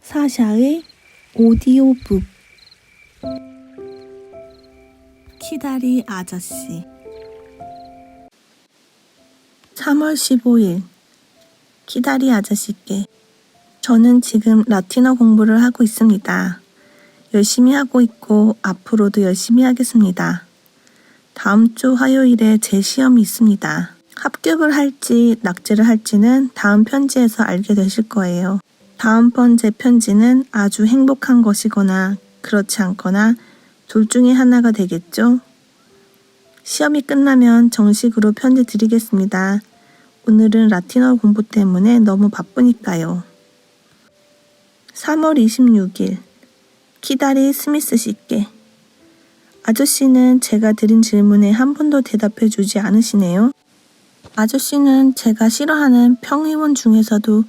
사샤의 오디오북. 키다리 아저씨. 3월 15일. 키다리 아저씨께. 저는 지금 라틴어 공부를 하고 있습니다. 열심히 하고 있고 앞으로도 열심히 하겠습니다. 다음 주 화요일에 제 시험이 있습니다. 합격을 할지 낙제를 할지는 다음 편지에서 알게 되실 거예요. 다음번 제 편지는 아주 행복한 것이거나 그렇지 않거나 둘 중에 하나가 되겠죠? 시험이 끝나면 정식으로 편지 드리겠습니다. 오늘은 라틴어 공부 때문에 너무 바쁘니까요. 3월 26일. 키다리 스미스 씨께. 아저씨는 제가 드린 질문에 한 번도 대답해 주지 않으시네요. 아저씨는 제가 싫어하는 평의원 중에서도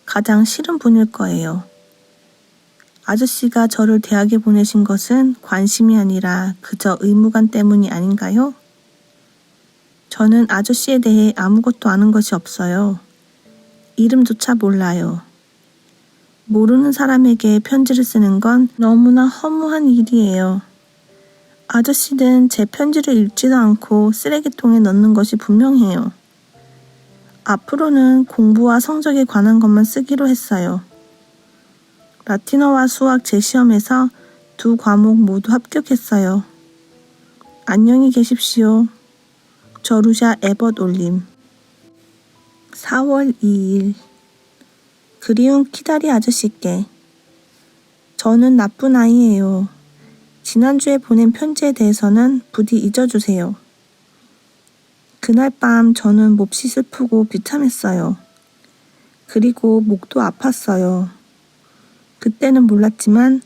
가장 싫은 분일 거예요. 아저씨가 저를 대학에 보내신 것은 관심이 아니라 그저 의무감 때문이 아닌가요? 저는 아저씨에 대해 아무것도 아는 것이 없어요. 이름조차 몰라요. 모르는 사람에게 편지를 쓰는 건 너무나 허무한 일이에요. 아저씨는 제 편지를 읽지도 않고 쓰레기통에 넣는 것이 분명해요. 앞으로는 공부와 성적에 관한 것만 쓰기로 했어요. 라틴어와 수학 재시험에서 2 과목 모두 합격했어요. 안녕히 계십시오. 저루샤 에벗 올림. 4월 2일. 그리운 키다리 아저씨께. 저는 나쁜 아이예요. 지난주에 보낸 편지에 대해서는 부디 잊어주세요. 그날 밤 저는 몹시 슬프고 비참했어요. 그리고 목도 아팠어요. 그때는 몰랐지만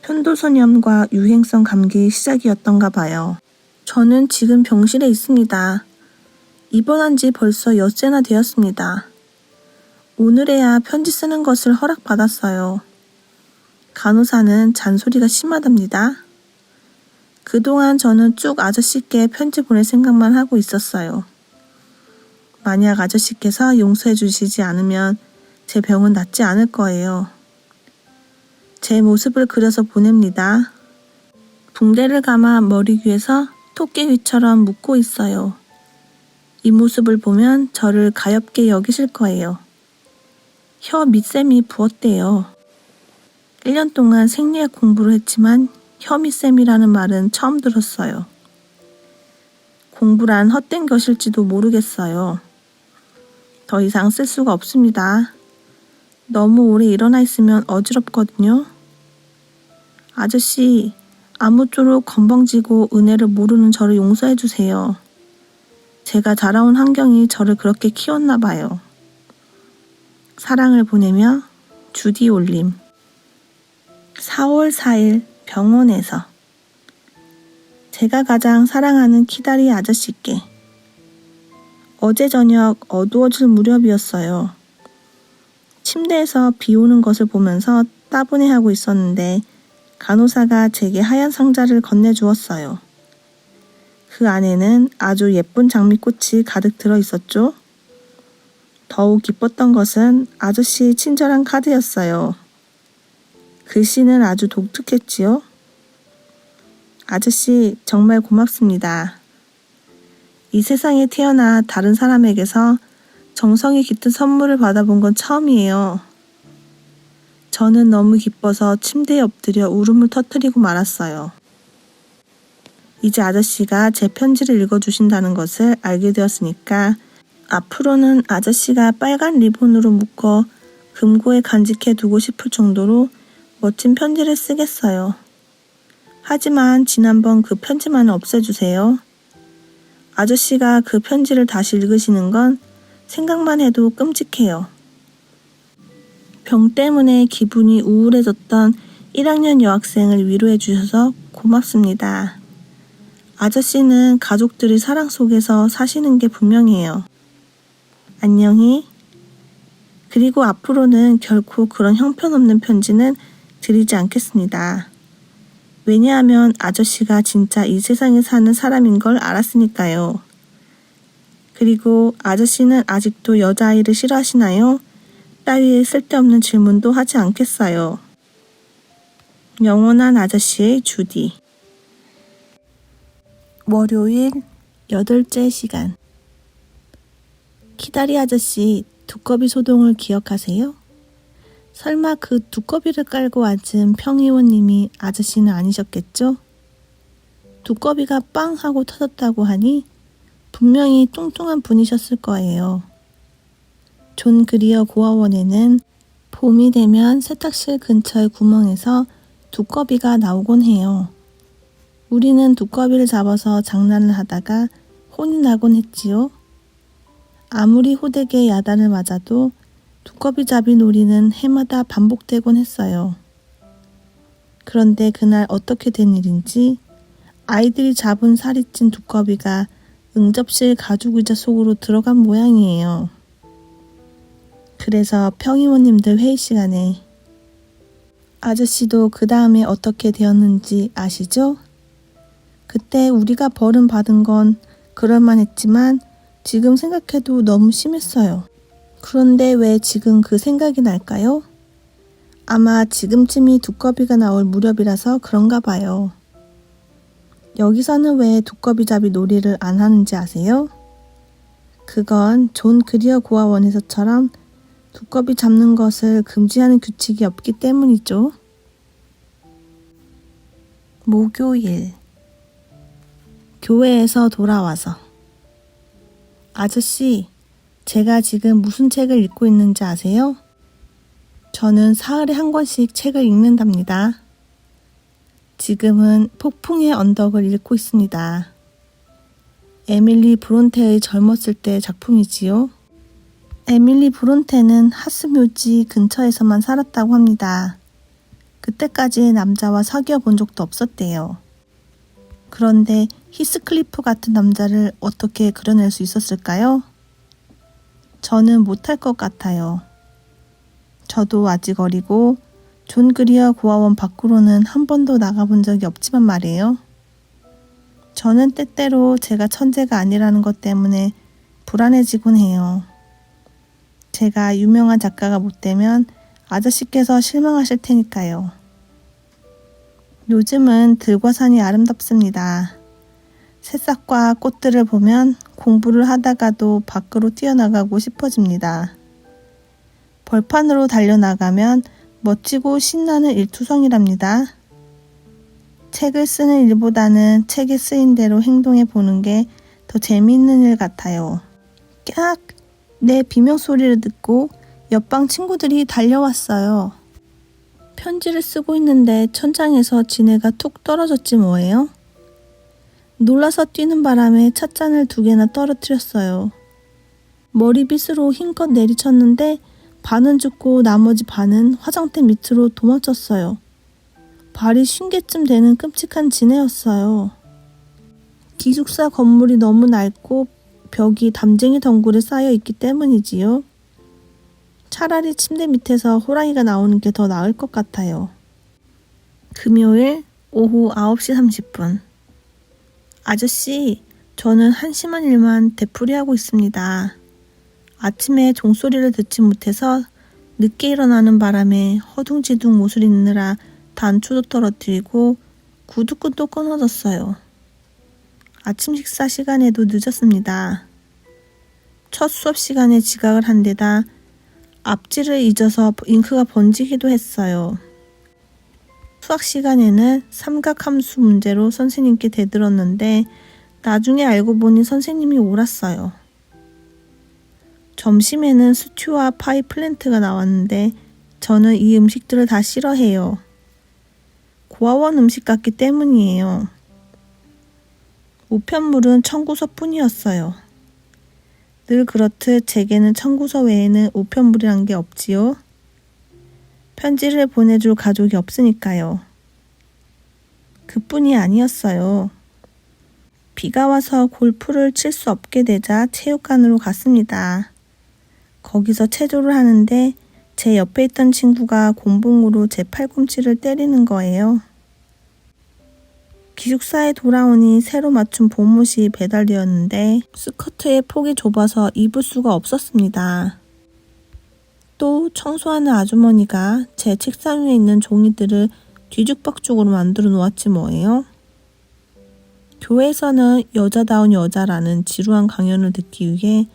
편도선염과 유행성 감기 시작이었던가 봐요. 저는 지금 병실에 있습니다. 입원한 지 벌써 엿새나 되었습니다. 오늘에야 편지 쓰는 것을 허락받았어요. 간호사는 잔소리가 심하답니다. 그동안 저는 쭉 아저씨께 편지 보낼 생각만 하고 있었어요. 만약 아저씨께서 용서해 주시지 않으면 제 병은 낫지 않을 거예요. 제 모습을 그려서 보냅니다. 붕대를 감아 머리 위에서 토끼귀처럼 묶고 있어요. 이 모습을 보면 저를 가엾게 여기실 거예요. 혀 밑샘이 부었대요. 1년 동안 생리학 공부를 했지만 혀 밑샘이라는 말은 처음 들었어요. 공부란 헛된 것일지도 모르겠어요. 더 이상 쓸 수가 없습니다. 너무 오래 일어나 있으면 어지럽거든요. 아저씨, 아무쪼록 건방지고 은혜를 모르는 저를 용서해 주세요. 제가 자라온 환경이 저를 그렇게 키웠나 봐요. 사랑을 보내며 주디 올림. 4월 4일. 병원에서. 제가 가장 사랑하는 키다리 아저씨께. 어제 저녁 어두워질 무렵이었어요. 침대에서 비 오는 것을 보면서 따분해하고 있었는데 간호사가 제게 하얀 상자를 건네주었어요. 그 안에는 아주 예쁜 장미꽃이 가득 들어 있었죠. 더욱 기뻤던 것은 아저씨의 친절한 카드였어요. 글씨는 아주 독특했지요. 아저씨, 정말 고맙습니다. 이 세상에 태어나 다른 사람에게서 정성이 깃든 선물을 받아본 건 처음이에요. 저는 너무 기뻐서 침대에 엎드려 울음을 터뜨리고 말았어요. 이제 아저씨가 제 편지를 읽어주신다는 것을 알게 되었으니까 앞으로는 아저씨가 빨간 리본으로 묶어 금고에 간직해 두고 싶을 정도로 멋진 편지를 쓰겠어요. 하지만 지난번 그 편지만은 없애주세요. 아저씨가 그 편지를 다시 읽으시는 건 생각만 해도 끔찍해요. 병 때문에 기분이 우울해졌던 1학년 여학생을 위로해 주셔서 고맙습니다. 아저씨는 가족들의 사랑 속에서 사시는 게 분명해요. 안녕히. 그리고 앞으로는 결코 그런 형편없는 편지는 드리지 않겠습니다. 왜냐하면 아저씨가 진짜 이 세상에 사는 사람인 걸 알았으니까요. 그리고 아저씨는 아직도 여자아이를 싫어하시나요? 따위의 쓸데없는 질문도 하지 않겠어요. 영원한 아저씨의 주디. 월요일 8째 시간. 키다리 아저씨, 두꺼비 소동을 기억하세요? 설마 그 두꺼비를 깔고 앉은 평의원님이 아저씨는 아니셨겠죠? 두꺼비가 빵 하고 터졌다고 하니 분명히 뚱뚱한 분이셨을 거예요. 존 그리어 고아원에는 봄이 되면 세탁실 근처의 구멍에서 두꺼비가 나오곤 해요. 우리는 두꺼비를 잡아서 장난을 하다가 혼이 나곤 했지요. 아무리 호되게 야단을 맞아도 두꺼비 잡이 놀이는 해마다 반복되곤 했어요. 그런데 그날 어떻게 된 일인지 아이들이 잡은 살이 찐 두꺼비가 응접실 가죽 의자 속으로 들어간 모양이에요. 그래서 평의원님들 회의 시간에 아저씨도 그 다음에 어떻게 되었는지 아시죠? 그때 우리가 벌은 받은 건 그럴만했지만 지금 생각해도 너무 심했어요. 그런데 왜 지금 그 생각이 날까요? 아마 지금쯤이 두꺼비가 나올 무렵이라서 그런가 봐요. 여기서는 왜 두꺼비 잡이 놀이를 안 하는지 아세요? 그건 존 그리어 고아원에서처럼 두꺼비 잡는 것을 금지하는 규칙이 없기 때문이죠. 목요일. 교회에서 돌아와서. 아저씨, 제가 지금 무슨 책을 읽고 있는지 아세요? 저는 사흘에 한 권씩 책을 읽는답니다. 지금은 폭풍의 언덕을 읽고 있습니다. 에밀리 브론테의 젊었을 때 작품이지요. 에밀리 브론테는 하스묘지 근처에서만 살았다고 합니다. 그때까지 남자와 사귀어 본 적도 없었대요. 그런데 히스클리프 같은 남자를 어떻게 그려낼 수 있었을까요? 저는 못할 것 같아요. 저도 아직 어리고 존 그리어 고아원 밖으로는 한 번도 나가본 적이 없지만 말이에요. 저는 때때로 제가 천재가 아니라는 것 때문에 불안해지곤 해요. 제가 유명한 작가가 못 되면 아저씨께서 실망하실 테니까요. 요즘은 들과 산이 아름답습니다. 새싹과 꽃들을 보면 공부를 하다가도 밖으로 뛰어나가고 싶어집니다. 벌판으로 달려나가면 멋지고 신나는 일투성이랍니다. 책을 쓰는 일보다는 책에 쓰인 대로 행동해 보는 게 더 재미있는 일 같아요. 깍! 내 비명소리를 듣고 옆방 친구들이 달려왔어요. 편지를 쓰고 있는데 천장에서 지네가 툭 떨어졌지 뭐예요? 놀라서 뛰는 바람에 찻잔을 2개나 떨어뜨렸어요. 머리빗으로 힘껏 내리쳤는데 반은 죽고 나머지 반은 화장대 밑으로 도망쳤어요. 발이 쉰개쯤 되는 끔찍한 지네였어요. 기숙사 건물이 너무 낡고 벽이 담쟁이 덩굴에 쌓여 있기 때문이지요. 차라리 침대 밑에서 호랑이가 나오는 게 더 나을 것 같아요. 금요일 오후 9시 30분. 아저씨, 저는 한심한 일만 되풀이하고 있습니다. 아침에 종소리를 듣지 못해서 늦게 일어나는 바람에 허둥지둥 옷을 입느라 단추도 떨어뜨리고 구두끈도 끊어졌어요. 아침 식사 시간에도 늦었습니다. 첫 수업 시간에 지각을 한 데다 앞지를 잊어서 잉크가 번지기도 했어요. 수학 시간에는 삼각함수 문제로 선생님께 대들었는데 나중에 알고 보니 선생님이 옳았어요. 점심에는 스튜와 파이 플랜트가 나왔는데 저는 이 음식들을 다 싫어해요. 고아원 음식 같기 때문이에요. 우편물은 청구서뿐이었어요. 늘 그렇듯 제게는 청구서 외에는 우편물이란 게 없지요. 편지를 보내줄 가족이 없으니까요. 그뿐이 아니었어요. 비가 와서 골프를 칠 수 없게 되자 체육관으로 갔습니다. 거기서 체조를 하는데 제 옆에 있던 친구가 곤봉으로 제 팔꿈치를 때리는 거예요. 기숙사에 돌아오니 새로 맞춘 봄옷이 배달되었는데 스커트의 폭이 좁아서 입을 수가 없었습니다. 또 청소하는 아주머니가 제 책상 위에 있는 종이들을 뒤죽박죽으로 만들어 놓았지 뭐예요. 교회에서는 여자다운 여자라는 지루한 강연을 듣기 위해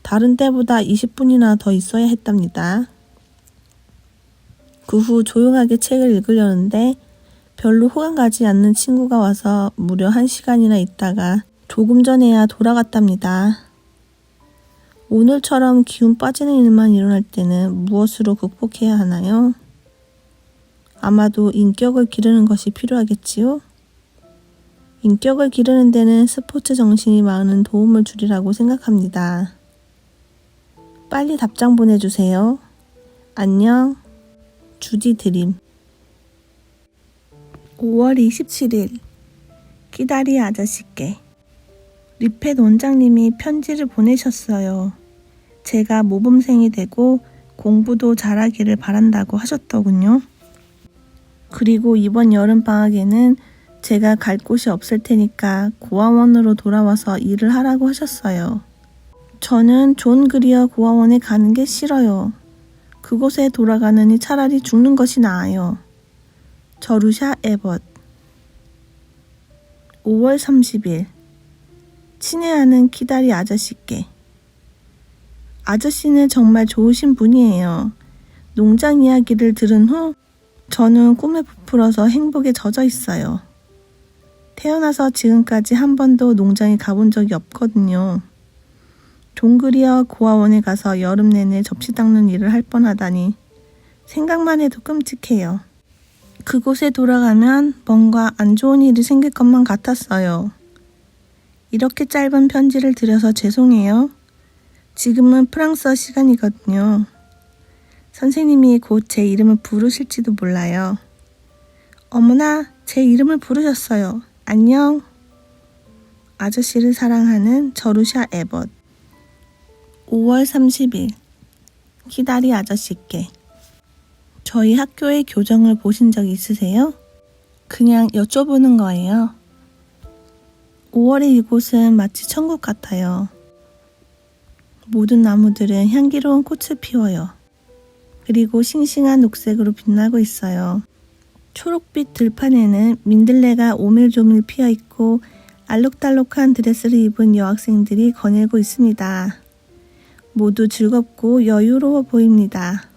다른 때보다 20분이나 더 있어야 했답니다. 그 후 조용하게 책을 읽으려는데 별로 호감 가지 않는 친구가 와서 무려 1시간이나 있다가 조금 전에야 돌아갔답니다. 오늘처럼 기운 빠지는 일만 일어날 때는 무엇으로 극복해야 하나요? 아마도 인격을 기르는 것이 필요하겠지요? 인격을 기르는 데는 스포츠 정신이 많은 도움을 주리라고 생각합니다. 빨리 답장 보내주세요. 안녕. 주디 드림. 5월 27일 키다리 아저씨께 리펫 원장님이 편지를 보내셨어요. 제가 모범생이 되고 공부도 잘하기를 바란다고 하셨더군요. 그리고 이번 여름방학에는 제가 갈 곳이 없을 테니까 고아원으로 돌아와서 일을 하라고 하셨어요. 저는 존 그리어 고아원에 가는 게 싫어요. 그곳에 돌아가느니 차라리 죽는 것이 나아요. 저루샤 에벗. 5월 30일 친애하는 키다리 아저씨께 아저씨는 정말 좋으신 분이에요. 농장 이야기를 들은 후 저는 꿈에 부풀어서 행복에 젖어 있어요. 태어나서 지금까지 한 번도 농장에 가본 적이 없거든요. 존 그리어 고아원에 가서 여름 내내 접시 닦는 일을 할 뻔하다니 생각만 해도 끔찍해요. 그곳에 돌아가면 뭔가 안 좋은 일이 생길 것만 같았어요. 이렇게 짧은 편지를 드려서 죄송해요. 지금은 프랑스어 시간이거든요. 선생님이 곧 제 이름을 부르실지도 몰라요. 어머나, 제 이름을 부르셨어요. 안녕. 아저씨를 사랑하는 저루샤 에벗. 5월 30일 키다리 아저씨께 저희 학교의 교정을 보신 적 있으세요? 그냥 여쭤보는 거예요. 5월의 이곳은 마치 천국 같아요. 모든 나무들은 향기로운 꽃을 피워요. 그리고 싱싱한 녹색으로 빛나고 있어요. 초록빛 들판에는 민들레가 오밀조밀 피어있고 알록달록한 드레스를 입은 여학생들이 거닐고 있습니다. 모두 즐겁고 여유로워 보입니다.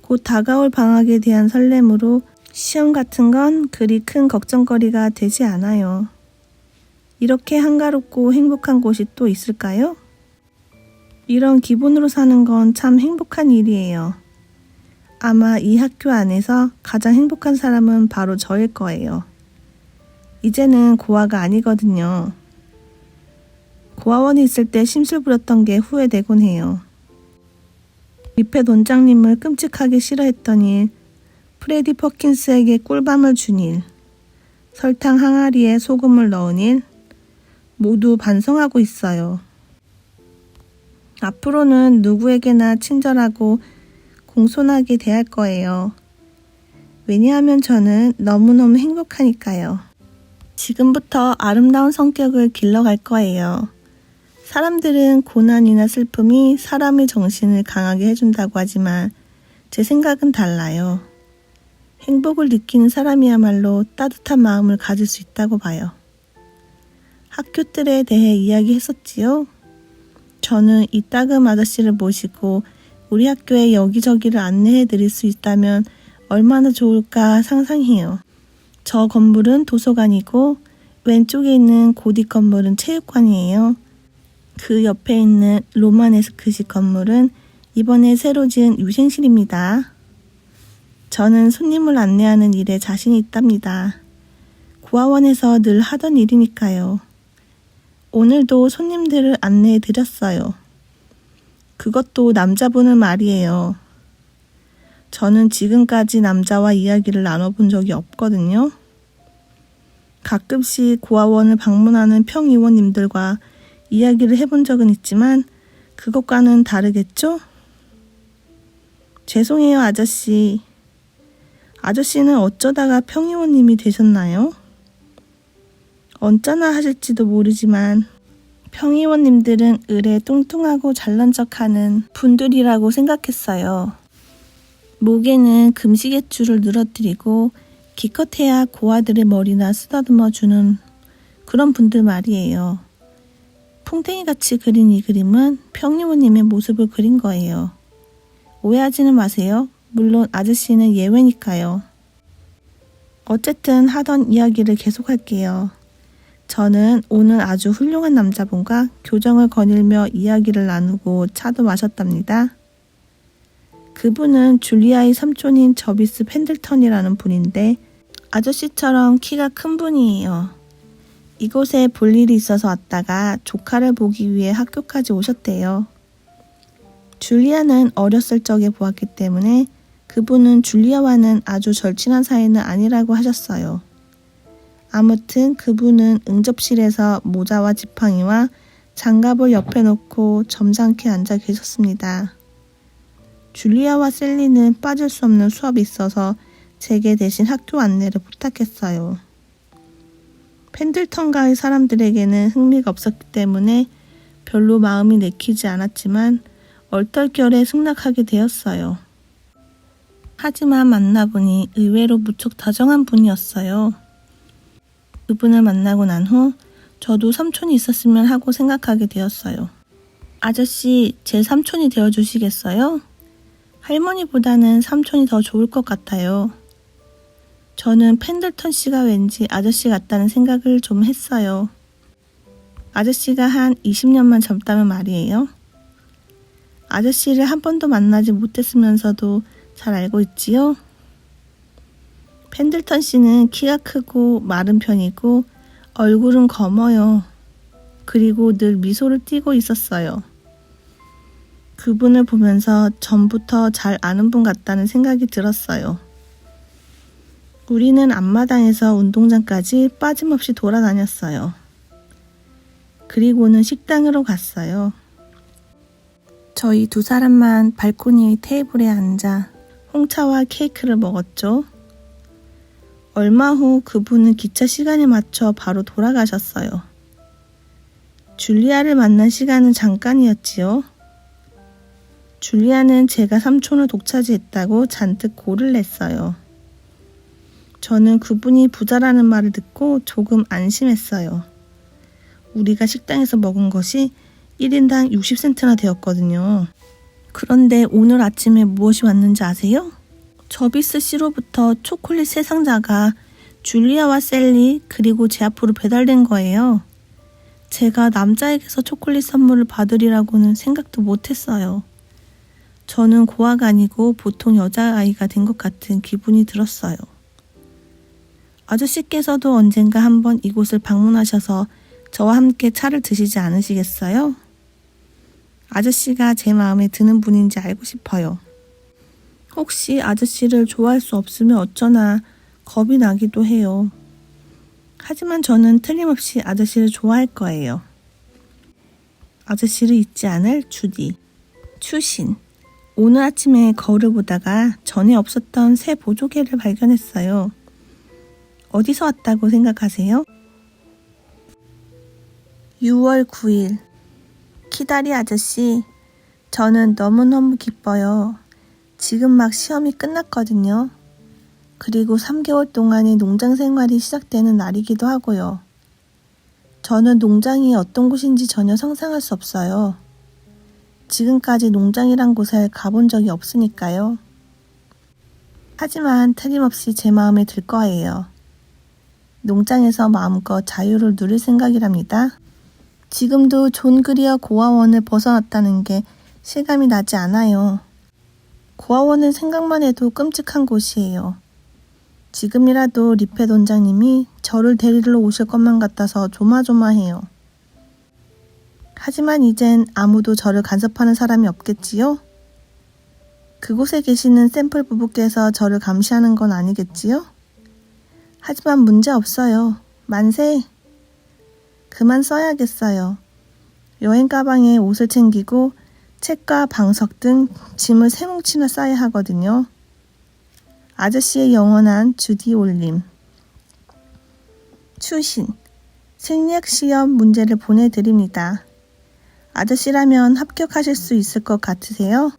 곧 다가올 방학에 대한 설렘으로 시험 같은 건 그리 큰 걱정거리가 되지 않아요. 이렇게 한가롭고 행복한 곳이 또 있을까요? 이런 기분으로 사는 건 참 행복한 일이에요. 아마 이 학교 안에서 가장 행복한 사람은 바로 저일 거예요. 이제는 고아가 아니거든요. 고아원에 있을 때 심술 부렸던 게 후회되곤 해요. 리펫 원장님을 끔찍하게 싫어했던 일, 프레디 퍼킨스에게 꿀밤을 준 일, 설탕 항아리에 소금을 넣은 일, 모두 반성하고 있어요. 앞으로는 누구에게나 친절하고 공손하게 대할 거예요. 왜냐하면 저는 너무너무 행복하니까요. 지금부터 아름다운 성격을 길러갈 거예요. 사람들은 고난이나 슬픔이 사람의 정신을 강하게 해준다고 하지만 제 생각은 달라요. 행복을 느끼는 사람이야말로 따뜻한 마음을 가질 수 있다고 봐요. 학교들에 대해 이야기했었지요. 저는 이따금 아저씨를 모시고 우리 학교에 여기저기를 안내해 드릴 수 있다면 얼마나 좋을까 상상해요. 저 건물은 도서관이고 왼쪽에 있는 고딕 건물은 체육관이에요. 그 옆에 있는 로마네스크식 건물은 이번에 새로 지은 유생실입니다. 저는 손님을 안내하는 일에 자신이 있답니다. 고아원에서 늘 하던 일이니까요. 오늘도 손님들을 안내해 드렸어요. 그것도 남자분을 말이에요. 저는 지금까지 남자와 이야기를 나눠본 적이 없거든요. 가끔씩 고아원을 방문하는 평의원님들과 이야기를 해본 적은 있지만 그것과는 다르겠죠? 죄송해요, 아저씨. 아저씨는 어쩌다가 평의원님이 되셨나요? 언짢아 하실지도 모르지만 평의원님들은 의례 뚱뚱하고 잘난 척하는 분들이라고 생각했어요. 목에는 금시계줄을 늘어뜨리고 기껏해야 고아들의 머리나 쓰다듬어 주는 그런 분들 말이에요. 풍뎅이같이 그린 이 그림은 평리호님의 모습을 그린 거예요. 오해하지는 마세요. 물론 아저씨는 예외니까요. 어쨌든 하던 이야기를 계속할게요. 저는 오늘 아주 훌륭한 남자분과 교정을 거닐며 이야기를 나누고 차도 마셨답니다. 그분은 줄리아의 삼촌인 저비스 펜들턴이라는 분인데 아저씨처럼 키가 큰 분이에요. 이곳에 볼 일이 있어서 왔다가 조카를 보기 위해 학교까지 오셨대요. 줄리아는 어렸을 적에 보았기 때문에 그분은 줄리아와는 아주 절친한 사이는 아니라고 하셨어요. 아무튼 그분은 응접실에서 모자와 지팡이와 장갑을 옆에 놓고 점잖게 앉아 계셨습니다. 줄리아와 셀리는 빠질 수 없는 수업이 있어서 제게 대신 학교 안내를 부탁했어요. 펜들턴가의 사람들에게는 흥미가 없었기 때문에 별로 마음이 내키지 않았지만 얼떨결에 승낙하게 되었어요. 하지만 만나보니 의외로 무척 다정한 분이었어요. 그분을 만나고 난 후 저도 삼촌이 있었으면 하고 생각하게 되었어요. 아저씨, 제 삼촌이 되어주시겠어요? 할머니보다는 삼촌이 더 좋을 것 같아요. 저는 펜들턴 씨가 왠지 아저씨 같다는 생각을 좀 했어요. 아저씨가 한 20년만 젊다면 말이에요. 아저씨를 한 번도 만나지 못했으면서도 잘 알고 있지요? 펜들턴 씨는 키가 크고 마른 편이고 얼굴은 검어요. 그리고 늘 미소를 띠고 있었어요. 그분을 보면서 전부터 잘 아는 분 같다는 생각이 들었어요. 우리는 앞마당에서 운동장까지 빠짐없이 돌아다녔어요. 그리고는 식당으로 갔어요. 저희 두 사람만 발코니의 테이블에 앉아 홍차와 케이크를 먹었죠. 얼마 후 그분은 기차 시간에 맞춰 바로 돌아가셨어요. 줄리아를 만난 시간은 잠깐이었지요. 줄리아는 제가 삼촌을 독차지했다고 잔뜩 고를 냈어요. 저는 그분이 부자라는 말을 듣고 조금 안심했어요. 우리가 식당에서 먹은 것이 1인당 60센트나 되었거든요. 그런데 오늘 아침에 무엇이 왔는지 아세요? 저비스 씨로부터 초콜릿 3상자가 줄리아와 셀리 그리고 제 앞으로 배달된 거예요. 제가 남자에게서 초콜릿 선물을 받으리라고는 생각도 못했어요. 저는 고아가 아니고 보통 여자아이가 된 것 같은 기분이 들었어요. 아저씨께서도 언젠가 한번 이곳을 방문하셔서 저와 함께 차를 드시지 않으시겠어요? 아저씨가 제 마음에 드는 분인지 알고 싶어요. 혹시 아저씨를 좋아할 수 없으면 어쩌나 겁이 나기도 해요. 하지만 저는 틀림없이 아저씨를 좋아할 거예요. 아저씨를 잊지 않을 주디. 추신. 오늘 아침에 거울을 보다가 전에 없었던 새 보조개를 발견했어요. 어디서 왔다고 생각하세요? 6월 9일. 키다리 아저씨, 저는 너무너무 기뻐요. 지금 막 시험이 끝났거든요. 그리고 3개월 동안의 농장 생활이 시작되는 날이기도 하고요. 저는 농장이 어떤 곳인지 전혀 상상할 수 없어요. 지금까지 농장이란 곳에 가본 적이 없으니까요. 하지만 틀림없이 제 마음에 들 거예요. 농장에서 마음껏 자유를 누릴 생각이랍니다. 지금도 존 그리어 고아원을 벗어났다는 게 실감이 나지 않아요. 고아원은 생각만 해도 끔찍한 곳이에요. 지금이라도 리페 원장님이 저를 데리러 오실 것만 같아서 조마조마해요. 하지만 이젠 아무도 저를 간섭하는 사람이 없겠지요? 그곳에 계시는 샘플 부부께서 저를 감시하는 건 아니겠지요? 하지만 문제 없어요. 만세! 그만 써야겠어요. 여행 가방에 옷을 챙기고 책과 방석 등 짐을 3뭉치나 싸야 하거든요. 아저씨의 영원한 주디 올림. 추신. 생리학 시험 문제를 보내드립니다. 아저씨라면 합격하실 수 있을 것 같으세요?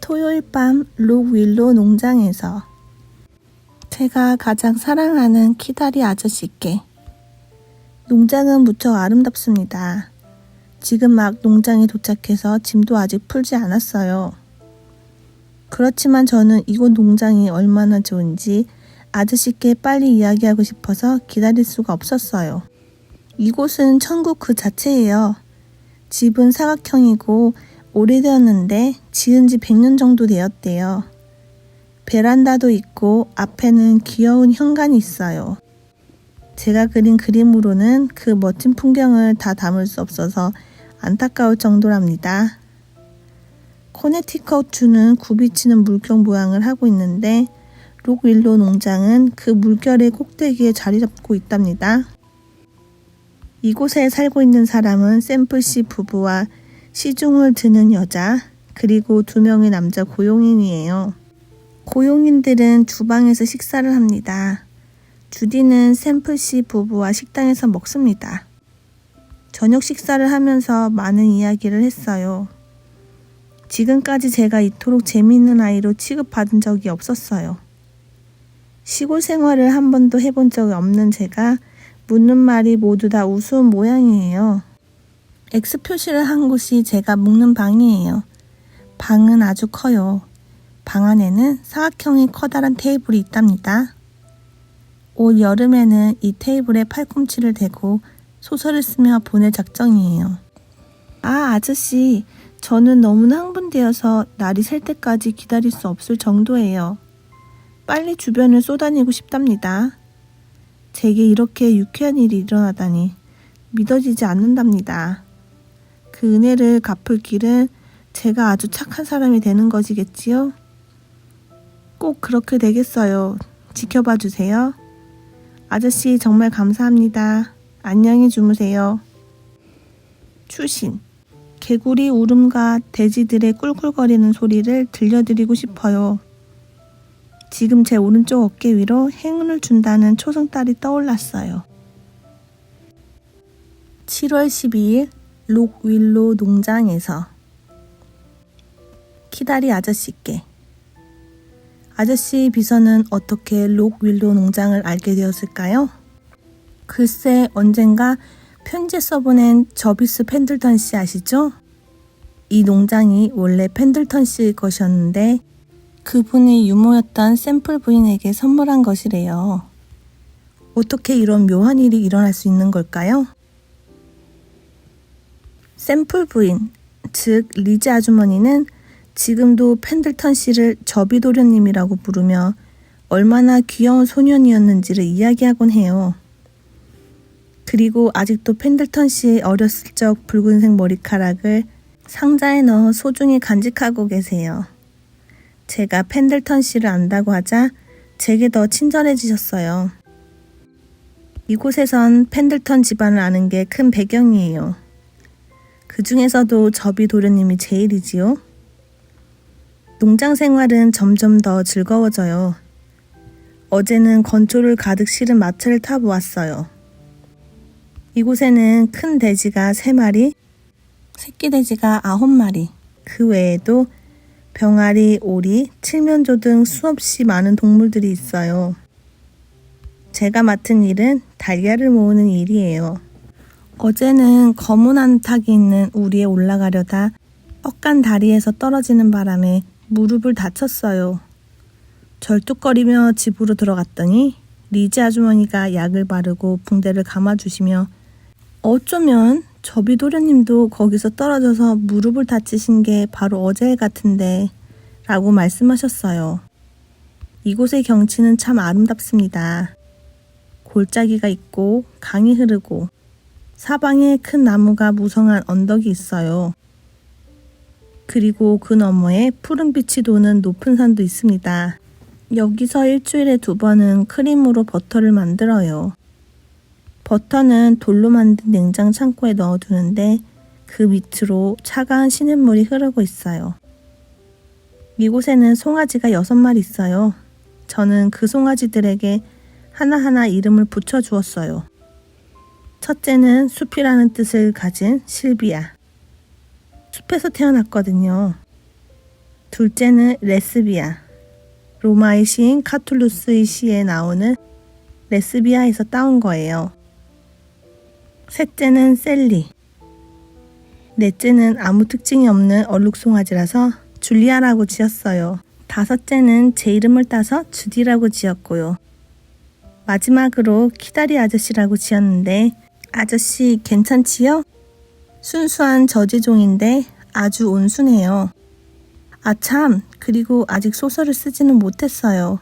토요일 밤 록윌로 농장에서 제가 가장 사랑하는 키다리 아저씨께. 농장은 무척 아름답습니다. 지금 막 농장에 도착해서 짐도 아직 풀지 않았어요. 그렇지만 저는 이곳 농장이 얼마나 좋은지 아저씨께 빨리 이야기하고 싶어서 기다릴 수가 없었어요. 이곳은 천국 그 자체예요. 집은 사각형이고 오래되었는데 지은 지 100년 정도 되었대요. 베란다도 있고 앞에는 귀여운 현관이 있어요. 제가 그린 그림으로는 그 멋진 풍경을 다 담을 수 없어서 안타까울 정도랍니다. 코네티컷주는 굽이치는 물결 모양을 하고 있는데 록윌로 농장은 그 물결의 꼭대기에 자리 잡고 있답니다. 이곳에 살고 있는 사람은 샘플씨 부부와 시중을 드는 여자, 그리고 2명의 남자 고용인이에요. 고용인들은 주방에서 식사를 합니다. 주디는 샘플씨 부부와 식당에서 먹습니다. 저녁 식사를 하면서 많은 이야기를 했어요. 지금까지 제가 이토록 재미있는 아이로 취급받은 적이 없었어요. 시골 생활을 한 번도 해본 적이 없는 제가 묻는 말이 모두 다 우스운 모양이에요. X 표시를 한 곳이 제가 묵는 방이에요. 방은 아주 커요. 방 안에는 사각형의 커다란 테이블이 있답니다. 올 여름에는 이 테이블에 팔꿈치를 대고 소설을 쓰며 보낼 작정이에요. 아, 아저씨, 저는 너무나 흥분되어서 날이 셀 때까지 기다릴 수 없을 정도예요. 빨리 주변을 쏘다니고 싶답니다. 제게 이렇게 유쾌한 일이 일어나다니 믿어지지 않는답니다. 그 은혜를 갚을 길은 제가 아주 착한 사람이 되는 것이겠지요? 꼭 그렇게 되겠어요. 지켜봐 주세요. 아저씨 정말 감사합니다. 안녕히 주무세요. 추신. 개구리 울음과 돼지들의 꿀꿀거리는 소리를 들려드리고 싶어요. 지금 제 오른쪽 어깨 위로 행운을 준다는 초승달이 떠올랐어요. 7월 12일 록윌로 농장에서 키다리 아저씨께. 아저씨 비서는 어떻게 록윌로 농장을 알게 되었을까요? 글쎄, 언젠가 편지에 써보낸 저비스 펜들턴 씨 아시죠? 이 농장이 원래 펜들턴 씨의 것이었는데 그분의 유모였던 샘플 부인에게 선물한 것이래요. 어떻게 이런 묘한 일이 일어날 수 있는 걸까요? 샘플 부인, 즉 리즈 아주머니는 지금도 펜들턴 씨를 저비도련님이라고 부르며 얼마나 귀여운 소년이었는지를 이야기하곤 해요. 그리고 아직도 펜들턴 씨의 어렸을 적 붉은색 머리카락을 상자에 넣어 소중히 간직하고 계세요. 제가 펜들턴 씨를 안다고 하자 제게 더 친절해지셨어요. 이곳에선 펜들턴 집안을 아는 게 큰 배경이에요. 그 중에서도 저비도련님이 제일이지요. 농장 생활은 점점 더 즐거워져요. 어제는 건초를 가득 실은 마차를 타보았어요. 이곳에는 큰 돼지가 3마리, 새끼 돼지가 9마리, 그 외에도 병아리, 오리, 칠면조 등 수없이 많은 동물들이 있어요. 제가 맡은 일은 달걀을 모으는 일이에요. 어제는 검은 안탁이 있는 우리에 올라가려다 뻑간 다리에서 떨어지는 바람에 무릎을 다쳤어요. 절뚝거리며 집으로 들어갔더니 리즈 아주머니가 약을 바르고 붕대를 감아주시며 어쩌면 저비도련님도 거기서 떨어져서 무릎을 다치신 게 바로 어제 같은데 라고 말씀하셨어요. 이곳의 경치는 참 아름답습니다. 골짜기가 있고 강이 흐르고 사방에 큰 나무가 무성한 언덕이 있어요. 그리고 그 너머에 푸른 빛이 도는 높은 산도 있습니다. 여기서 일주일에 2번은 크림으로 버터를 만들어요. 버터는 돌로 만든 냉장 창고에 넣어두는데 그 밑으로 차가운 시냇물이 흐르고 있어요. 이곳에는 송아지가 6마리 있어요. 저는 그 송아지들에게 하나하나 이름을 붙여주었어요. 첫째는 숲이라는 뜻을 가진 실비아. 숲에서 태어났거든요. 둘째는 레스비아. 로마의 시인 카툴루스의 시에 나오는 레스비아에서 따온 거예요. 셋째는 셀리. 넷째는 아무 특징이 없는 얼룩송아지라서 줄리아라고 지었어요. 다섯째는 제 이름을 따서 주디라고 지었고요. 마지막으로 키다리 아저씨라고 지었는데 아저씨 괜찮지요? 순수한 저지종인데 아주 온순해요. 아참, 그리고 아직 소설을 쓰지는 못했어요.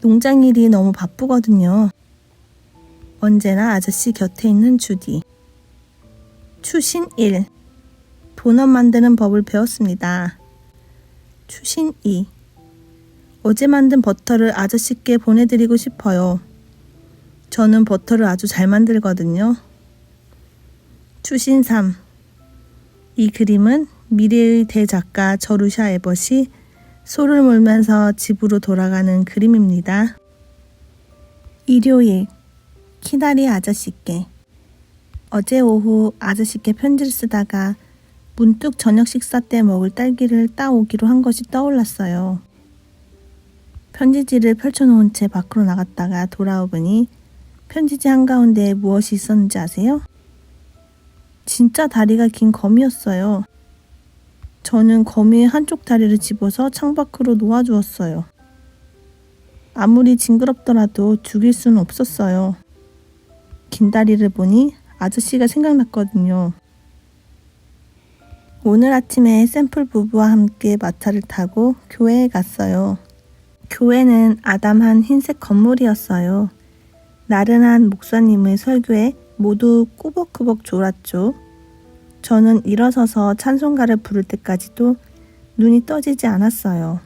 농장 일이 너무 바쁘거든요. 언제나 아저씨 곁에 있는 주디. 추신 1. 도넛 만드는 법을 배웠습니다. 추신 2. 어제 만든 버터를 아저씨께 보내드리고 싶어요. 저는 버터를 아주 잘 만들거든요. 추신 3. 이 그림은 미래의 대작가 저루샤 에벗이 소를 몰면서 집으로 돌아가는 그림입니다. 일요일, 키다리 아저씨께. 어제 오후 아저씨께 편지를 쓰다가 문득 저녁 식사 때 먹을 딸기를 따오기로 한 것이 떠올랐어요. 편지지를 펼쳐놓은 채 밖으로 나갔다가 돌아오더니 편지지 한가운데에 무엇이 있었는지 아세요? 진짜 다리가 긴 거미였어요. 저는 거미의 한쪽 다리를 집어서 창밖으로 놓아주었어요. 아무리 징그럽더라도 죽일 수는 없었어요. 긴 다리를 보니 아저씨가 생각났거든요. 오늘 아침에 샘플 부부와 함께 마차를 타고 교회에 갔어요. 교회는 아담한 흰색 건물이었어요. 나른한 목사님의 설교에 모두 꾸벅꾸벅 졸았죠. 저는 일어서서 찬송가를 부를 때까지도 눈이 떠지지 않았어요.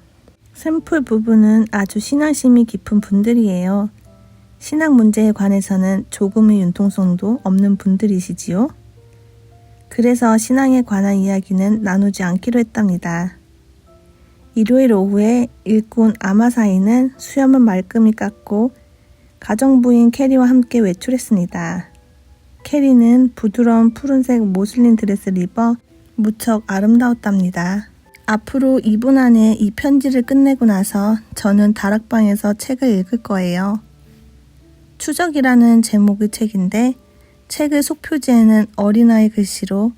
샘플 부부는 아주 신앙심이 깊은 분들이에요. 신앙 문제에 관해서는 조금의 융통성도 없는 분들이시지요. 그래서 신앙에 관한 이야기는 나누지 않기로 했답니다. 일요일 오후에 일꾼 아마사이는 수염을 말끔히 깎고 가정부인 캐리와 함께 외출했습니다. 캐리는 부드러운 푸른색 모슬린 드레스를 입어 무척 아름다웠답니다. 앞으로 2분 안에 이 편지를 끝내고 나서 저는 다락방에서 책을 읽을 거예요. 추적이라는 제목의 책인데 책의 속표지에는 어린아이 글씨로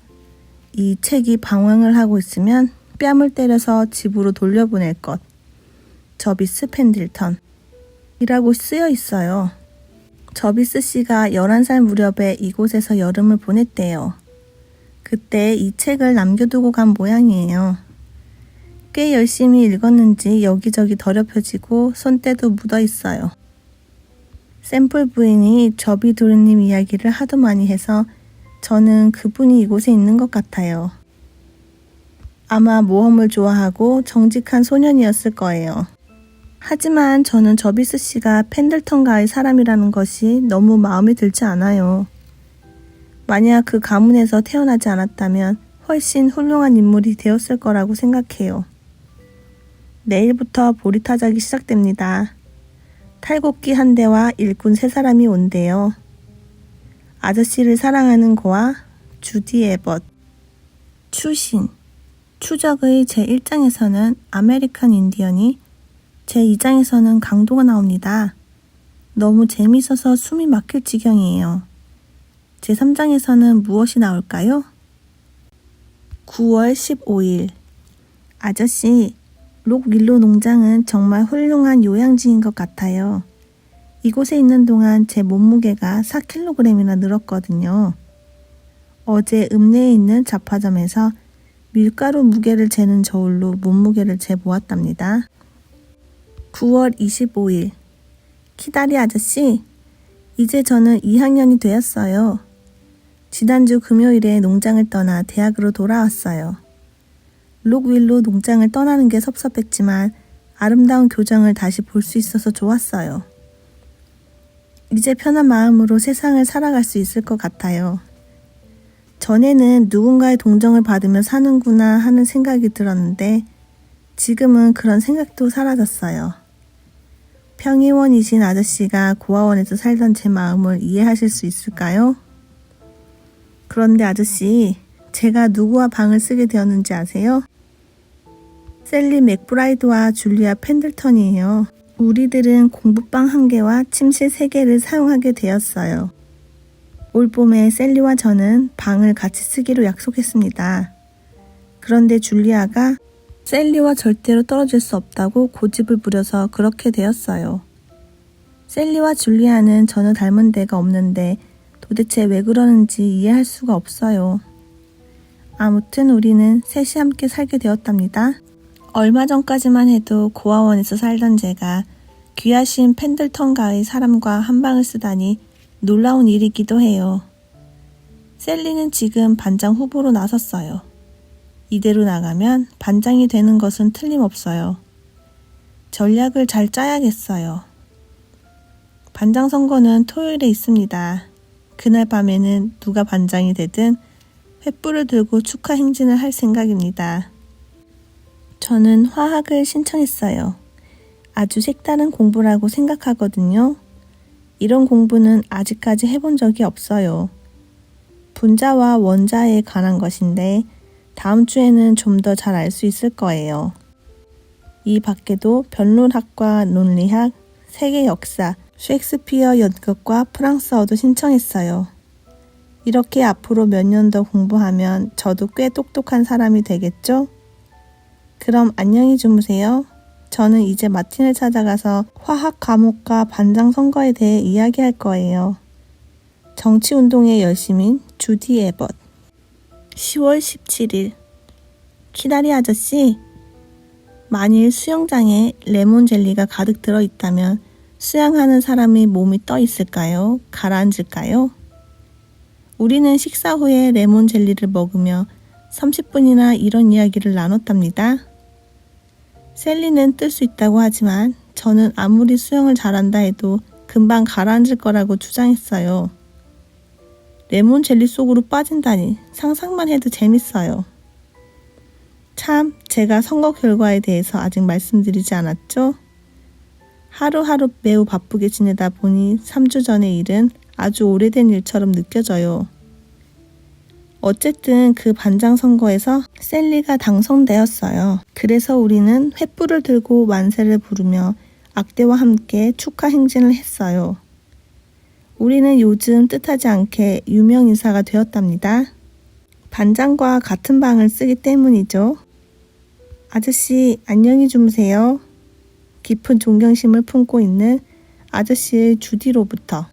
이 책이 방황을 하고 있으면 뺨을 때려서 집으로 돌려보낼 것. 저비스 펜들턴 이라고 쓰여 있어요. 저비스 씨가 11살 무렵에 이곳에서 여름을 보냈대요. 그때 이 책을 남겨두고 간 모양이에요. 꽤 열심히 읽었는지 여기저기 더럽혀지고 손때도 묻어 있어요. 샘플 부인이 저비 도르님 이야기를 하도 많이 해서 저는 그분이 이곳에 있는 것 같아요. 아마 모험을 좋아하고 정직한 소년이었을 거예요. 하지만 저는 저비스 씨가 펜들턴가의 사람이라는 것이 너무 마음에 들지 않아요. 만약 그 가문에서 태어나지 않았다면 훨씬 훌륭한 인물이 되었을 거라고 생각해요. 내일부터 보리타작이 시작됩니다. 탈곡기 한 대와 일꾼 3사람이 온대요. 아저씨를 사랑하는 고아 주디 에벗. 추신. 추적의 제1장에서는 아메리칸 인디언이 제2장에서는 강도가 나옵니다. 너무 재밌어서 숨이 막힐 지경이에요. 제3장에서는 무엇이 나올까요? 9월 15일. 아저씨, 록윌로 농장은 정말 훌륭한 요양지인 것 같아요. 이곳에 있는 동안 제 몸무게가 4kg이나 늘었거든요. 어제 읍내에 있는 잡화점에서 밀가루 무게를 재는 저울로 몸무게를 재보았답니다. 9월 25일. 키다리 아저씨, 이제 저는 2학년이 되었어요. 지난주 금요일에 농장을 떠나 대학으로 돌아왔어요. 록윌로 농장을 떠나는 게 섭섭했지만 아름다운 교정을 다시 볼 수 있어서 좋았어요. 이제 편한 마음으로 세상을 살아갈 수 있을 것 같아요. 전에는 누군가의 동정을 받으며 사는구나 하는 생각이 들었는데 지금은 그런 생각도 사라졌어요. 평의원이신 아저씨가 고아원에서 살던 제 마음을 이해하실 수 있을까요? 그런데 아저씨, 제가 누구와 방을 쓰게 되었는지 아세요? 셀리 맥브라이드와 줄리아 펜들턴이에요. 우리들은 공부방 1개와 침실 3개를 사용하게 되었어요. 올 봄에 셀리와 저는 방을 같이 쓰기로 약속했습니다. 그런데 줄리아가 셀리와 절대로 떨어질 수 없다고 고집을 부려서 그렇게 되었어요. 셀리와 줄리아는 전혀 닮은 데가 없는데 도대체 왜 그러는지 이해할 수가 없어요. 아무튼 우리는 셋이 함께 살게 되었답니다. 얼마 전까지만 해도 고아원에서 살던 제가 귀하신 펜들턴가의 사람과 한 방을 쓰다니 놀라운 일이기도 해요. 셀리는 지금 반장 후보로 나섰어요. 이대로 나가면 반장이 되는 것은 틀림없어요. 전략을 잘 짜야겠어요. 반장 선거는 토요일에 있습니다. 그날 밤에는 누가 반장이 되든 횃불을 들고 축하 행진을 할 생각입니다. 저는 화학을 신청했어요. 아주 색다른 공부라고 생각하거든요. 이런 공부는 아직까지 해본 적이 없어요. 분자와 원자에 관한 것인데 다음 주에는 좀 더 잘 알 수 있을 거예요. 이 밖에도 변론학과 논리학, 세계 역사, 셰익스피어 연극과 프랑스어도 신청했어요. 이렇게 앞으로 몇 년 더 공부하면 저도 꽤 똑똑한 사람이 되겠죠? 그럼 안녕히 주무세요. 저는 이제 마틴을 찾아가서 화학 과목과 반장 선거에 대해 이야기할 거예요. 정치운동의 열심인 주디 에벗. 10월 17일. 키다리 아저씨, 만일 수영장에 레몬 젤리가 가득 들어있다면 수영하는 사람의 몸이 떠 있을까요? 가라앉을까요? 우리는 식사 후에 레몬 젤리를 먹으며 30분이나 이런 이야기를 나눴답니다. 셀리는 뜰 수 있다고 하지만 저는 아무리 수영을 잘한다 해도 금방 가라앉을 거라고 주장했어요. 레몬 젤리 속으로 빠진다니 상상만 해도 재밌어요. 참, 제가 선거 결과에 대해서 아직 말씀드리지 않았죠? 하루하루 매우 바쁘게 지내다 보니 3주 전의 일은 아주 오래된 일처럼 느껴져요. 어쨌든 그 반장 선거에서 셀리가 당선되었어요. 그래서 우리는 횃불을 들고 만세를 부르며 악대와 함께 축하 행진을 했어요. 우리는 요즘 뜻하지 않게 유명인사가 되었답니다. 반장과 같은 방을 쓰기 때문이죠. 아저씨, 안녕히 주무세요. 깊은 존경심을 품고 있는 아저씨의 주디로부터.